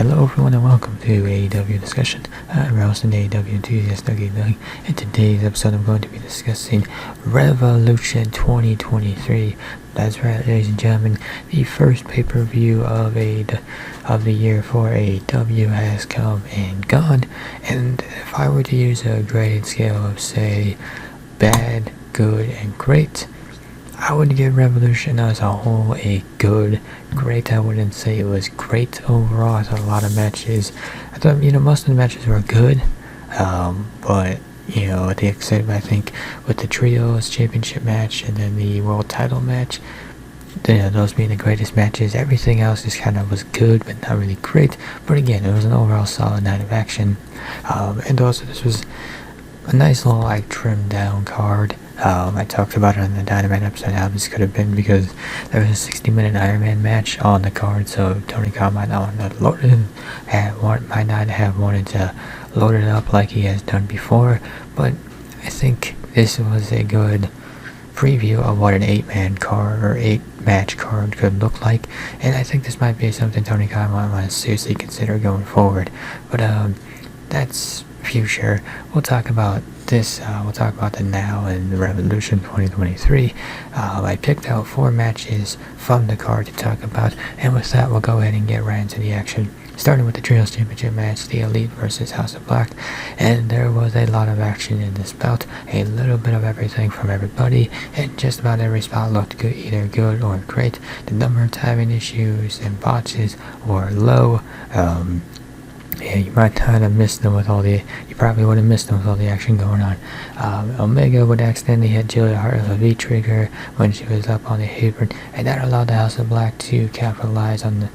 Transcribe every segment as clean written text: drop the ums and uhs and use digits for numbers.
Hello everyone and welcome to AEW Discussion. I'm Rouse, an AEW enthusiast, Doug. In today's episode I'm going to be discussing Revolution 2023. That's right, ladies and gentlemen, the first pay-per-view of the year for AEW has come and gone. And if I were to use a graded scale of, say, bad, good, and great, I would give Revolution as a whole a good, great. I wouldn't say it was great overall. I thought a lot of matches, most of the matches were good, but, at the extent, I think, with the Trios Championship match and then the World Title match, those being the greatest matches, everything else just kind of was good, but not really great. But again, it was an overall solid night of action, and also this was a nice little, trimmed down card. I talked about it on the Dynamite episode how this could have been, because there was a 60-minute Iron Man match on the card, so Tony Khan might not have wanted to load it up like he has done before, but I think this was a good preview of what an 8-man card or 8-match card could look like, and I think this might be something Tony Khan might want to seriously consider going forward, but that's future. We'll talk about this, we'll talk about the now and the Revolution 2023. I picked out 4 matches from the card to talk about, and with that we'll go ahead and get right into the action. Starting with the Trios Championship match, the Elite versus House of Black, and there was a lot of action in this bout, a little bit of everything from everybody, and just about every spot looked good, either good or great. The number of timing issues and botches were low. You might kind of miss them with all the, you probably would have missed them with all the action going on. Omega would accidentally hit Julia Hart with a V-trigger when she was up on the apron, and that allowed the House of Black to capitalize and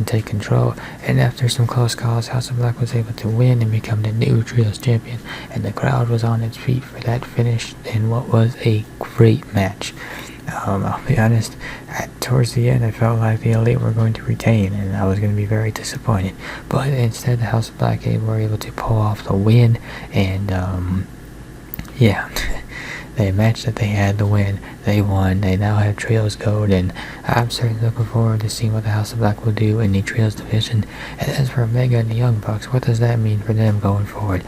take control. And after some close calls, House of Black was able to win and become the new Trios champion, and the crowd was on its feet for that finish in what was a great match. I'll be honest, towards the end I felt like the Elite were going to retain, and I was going to be very disappointed. But instead the House of Black were able to pull off the win, and the match that they had to win, they won. They now have Trios Gold, and I'm certainly looking forward to seeing what the House of Black will do in the Trios division. And as for Omega and the Young Bucks, what does that mean for them going forward?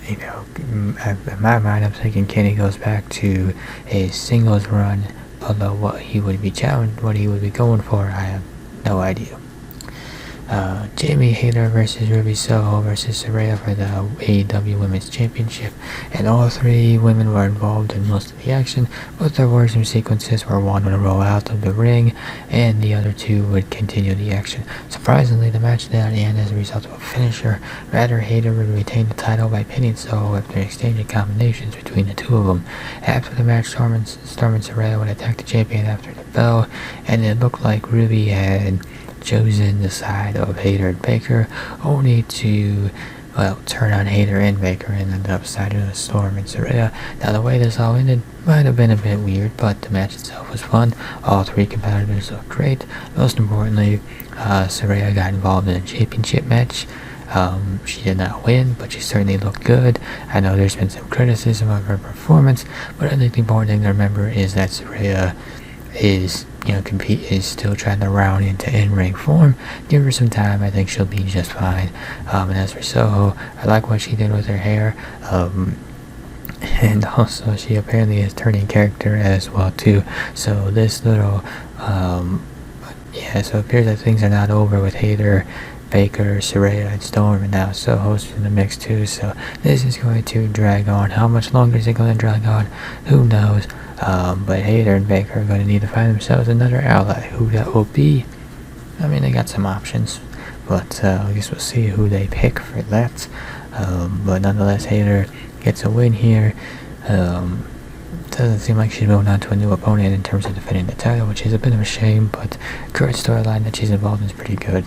In my mind, I'm thinking Kenny goes back to a singles run, although what he would be going for, I have no idea. Jamie Hayter versus Ruby Soho versus Saraya for the AEW Women's Championship, and all 3 women were involved in most of the action, but there were some sequences where one would roll out of the ring and the other 2 would continue the action. Surprisingly, the match did not end as a result of a finisher. Rather, Hayter would retain the title by pinning Soho after exchanging combinations between the 2 of them. After the match, Storm and Saraya would attack the champion after the bell, and it looked like Ruby had chosen the side of Hayter and Baker, only to turn on Hayter and Baker and end up siding with Storm and Saraya. Now, the way this all ended might have been a bit weird, but the match itself was fun. All 3 competitors looked great. Most importantly, Saraya got involved in a championship match. She did not win, but she certainly looked good. I know there's been some criticism of her performance, but I think the important thing to remember is that Saraya is still trying to round into in-ring form. Give her some time, I think she'll be just fine. And as for Soho, I like what she did with her hair, and also she apparently is turning character as well too. So this little, so it appears that things are not over with Hayter, Baker, Saraya, and Storm, and now Soho's in the mix too, so this is going to drag on. How much longer is it going to drag on? Who knows? But Hayter and Baker are going to need to find themselves another ally. Who that will be? They got some options, but I guess we'll see who they pick for that. But nonetheless, Hayter gets a win here. Doesn't seem like she's moving on to a new opponent in terms of defending the title, which is a bit of a shame, but the current storyline that she's involved in is pretty good.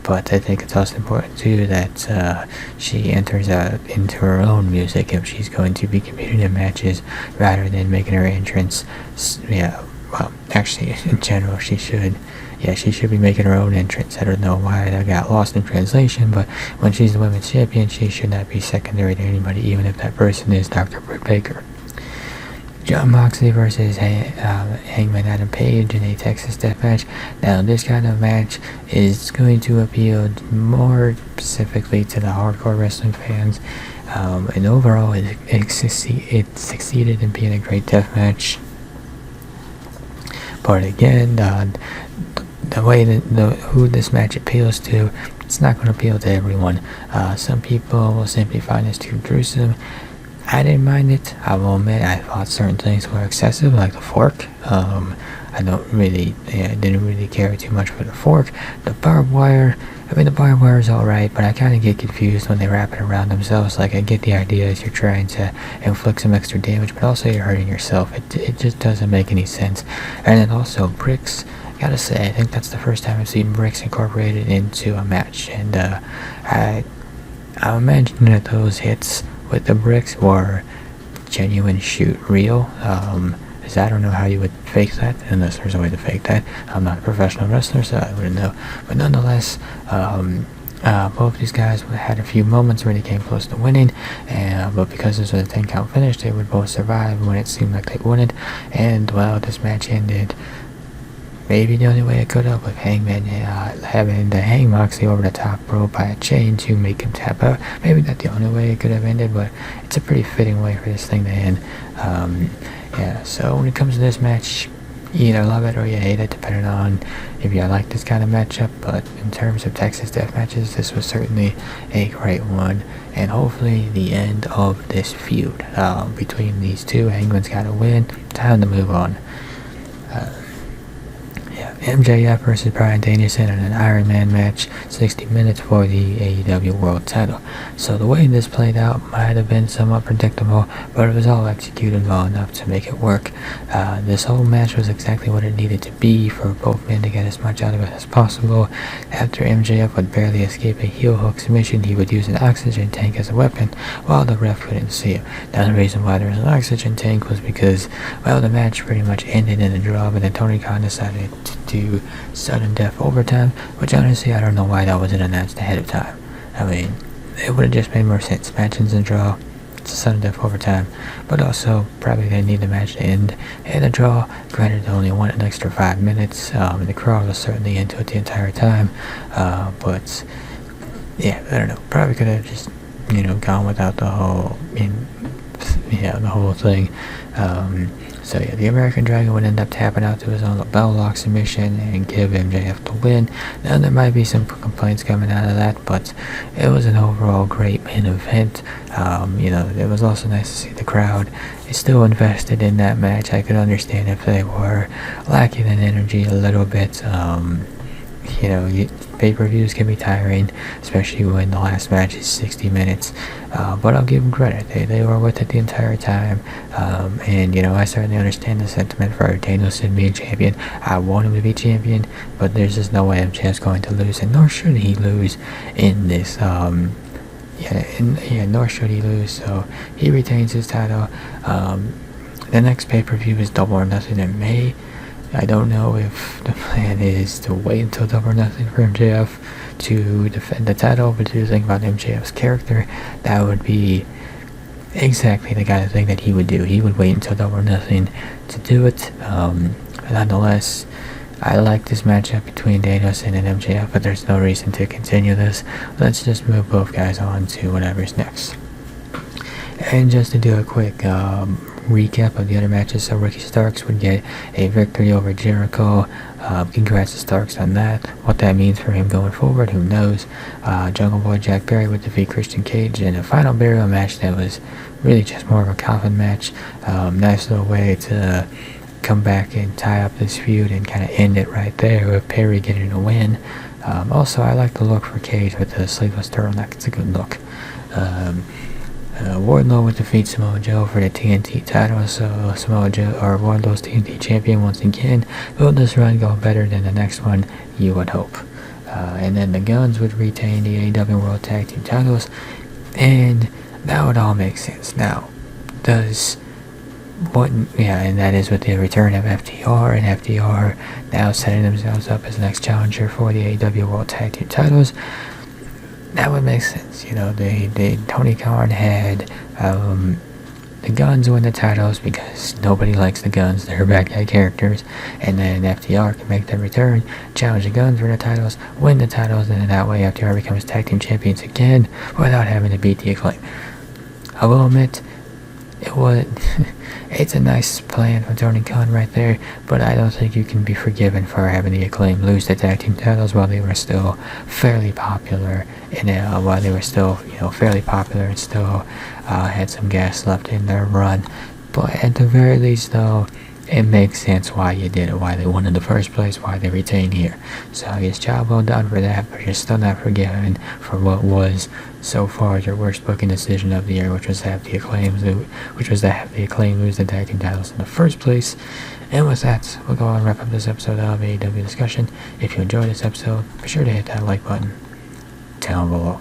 But I think it's also important too that she enters into her own music if she's going to be competing in matches, rather than making her entrance. Actually, in general, she should be making her own entrance. I don't know why that got lost in translation, but when she's the women's champion, she should not be secondary to anybody, even if that person is Dr. Britt Baker. Jon Moxley versus Hangman Adam Page in a Texas Death Match. Now, this kind of match is going to appeal more specifically to the hardcore wrestling fans, and overall, it succeeded in being a great death match. But again, the way that who this match appeals to, it's not going to appeal to everyone. Some people will simply find this too gruesome. I didn't mind it. I will admit I thought certain things were excessive, like the fork. I didn't really care too much for the fork. The barbed wire, the barbed wire is alright, but I kind of get confused when they wrap it around themselves. Like, I get the idea is you're trying to inflict some extra damage, but also you're hurting yourself. It just doesn't make any sense. And then also bricks. Gotta say, I think that's the first time I've seen bricks incorporated into a match, and I imagine that those hits with the bricks were genuine shoot real. Because I don't know how you would fake that, unless there's a way to fake that. I'm not a professional wrestler, so I wouldn't know. But nonetheless, both these guys had a few moments where they came close to winning, but because this was a 10 count finish, they would both survive when it seemed like they wouldn't. And well, this match ended maybe the only way it could have, with Hangman having to hang Moxley over the top rope by a chain to make him tap out. Maybe not the only way it could have ended, but it's a pretty fitting way for this thing to end. So when it comes to this match, you either love it or you hate it, depending on if you like this kind of matchup. But in terms of Texas Death Matches, this was certainly a great one, and hopefully the end of this feud between these two. Hangman's got to win. Time to move on. MJF versus Bryan Danielson in an Iron Man match, 60 minutes for the AEW World Title. So the way this played out might have been somewhat predictable, but it was all executed well enough to make it work. This whole match was exactly what it needed to be for both men to get as much out of it as possible. After MJF would barely escape a heel hook submission, he would use an oxygen tank as a weapon, while the ref couldn't see it. Now, the reason why there was an oxygen tank was because, well, the match pretty much ended in a draw, but then Tony Khan decided to sudden death overtime, which honestly I don't know why that wasn't announced ahead of time. It would have just made more sense. Match ends in draw, it's a sudden death overtime, but also probably they need the match to end in a draw. Granted, they only won an extra 5 minutes, and the crowd was certainly into it the entire time, but yeah, I don't know, probably could have just gone without the whole thing. So yeah, the American Dragon would end up tapping out to his own bell lock submission and give MJF the win. Now, there might be some complaints coming out of that, but it was an overall great main event. It was also nice to see the crowd is still invested in that match. I could understand if they were lacking in energy a little bit. Pay-per-views can be tiring, especially when the last match is 60 minutes, but I'll give them credit. They were with it the entire time, and I certainly understand the sentiment for Danielson being champion. I want him to be champion, but there's just no way MJF's going to lose, and nor should he lose in this, nor should he lose, so he retains his title. The next pay-per-view is Double or Nothing in May. I don't know if the plan is to wait until Double or Nothing for MJF to defend the title, but if you think about MJF's character, that would be exactly the kind of thing that he would do. He would wait until Double or Nothing to do it. Nonetheless, I like this matchup between Danielson and MJF, but there's no reason to continue this. Let's just move both guys on to whatever's next. And just to do a quick recap of the other matches, so Ricky Starks would get a victory over Jericho. Congrats to Starks on that. What that means for him going forward, who knows. Jungle Boy Jack Perry would defeat Christian Cage in a final burial match that was really just more of a coffin match. Nice little way to come back and tie up this feud and kind of end it right there with Perry getting a win. Also, I like the look for Cage with the sleeveless turtleneck. It's a good look. Wardlow would defeat Samoa Joe for the TNT title, so Samoa Joe, or Wardlow's TNT champion once again. Will this run go better than the next one? You would hope. And then the Guns would retain the AEW World Tag Team titles, and that would all make sense. Now, and that is with the return of FTR, and FTR now setting themselves up as the next challenger for the AEW World Tag Team titles. That would make sense. Tony Khan had the Guns win the titles because nobody likes the Guns. They're bad guy characters. And then FTR can make their return, challenge the Guns for the titles, win the titles, and then that way FTR becomes tag team champions again without having to beat the Acclaim. I will admit, it's a nice plan from Tony Khan right there, but I don't think you can be forgiven for having the Acclaim lose the tag team titles while they were still fairly popular, and fairly popular and still had some gas left in their run. But at the very least, though, it makes sense why you did it, why they won in the first place, why they retained here. So yes, job well done for that, but you're still not forgiven for what was so far your worst booking decision of the year, which was to have the Acclaim lose the tag team titles in the first place. And with that, we'll go on and wrap up this episode of AEW Discussion. If you enjoyed this episode, be sure to hit that like button down below.